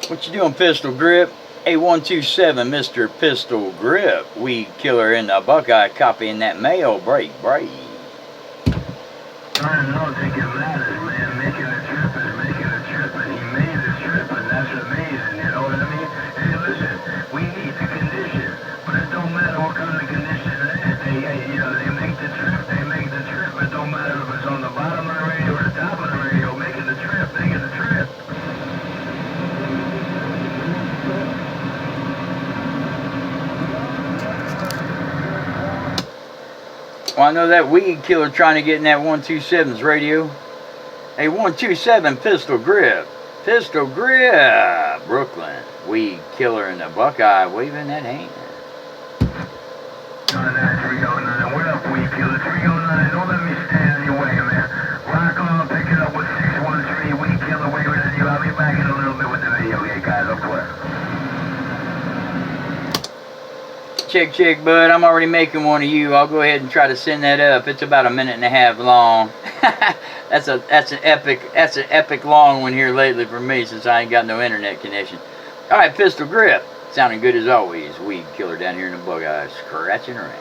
What you doing, Pistol Grip? A127, Mr. Pistol Grip. Weed killer in the Buckeye, copying that mail. Break. I don't think it matters, man. Making the trip is making the trip, and he made the trip, and that's amazing, you know what I mean? Hey, listen, we need the condition, but it don't matter what kind of condition it is. They make the trip, It don't matter if it's on the bottom of the radio or the top of the radio, making the trip. Well, I know that weed killer trying to get in that 127's radio. Hey, 127 Pistol Grip. Pistol Grip. Brooklyn. Weed killer in the Buckeye waving that hand. 309. What up, weed killer? 309. Don't let me stand in your way, man. Rock on, pick it up with 613. Weed killer waving at you. I'll be back in a little bit with the video here, guys. Of course. Check, bud. I'm already making one of you. I'll go ahead and try to send that up. It's about a minute and a half long. That's an epic long one here lately for me since I ain't got no internet connection. All right, Pistol Grip. Sounding good as always. Weed killer down here in the Buckeye, scratching around.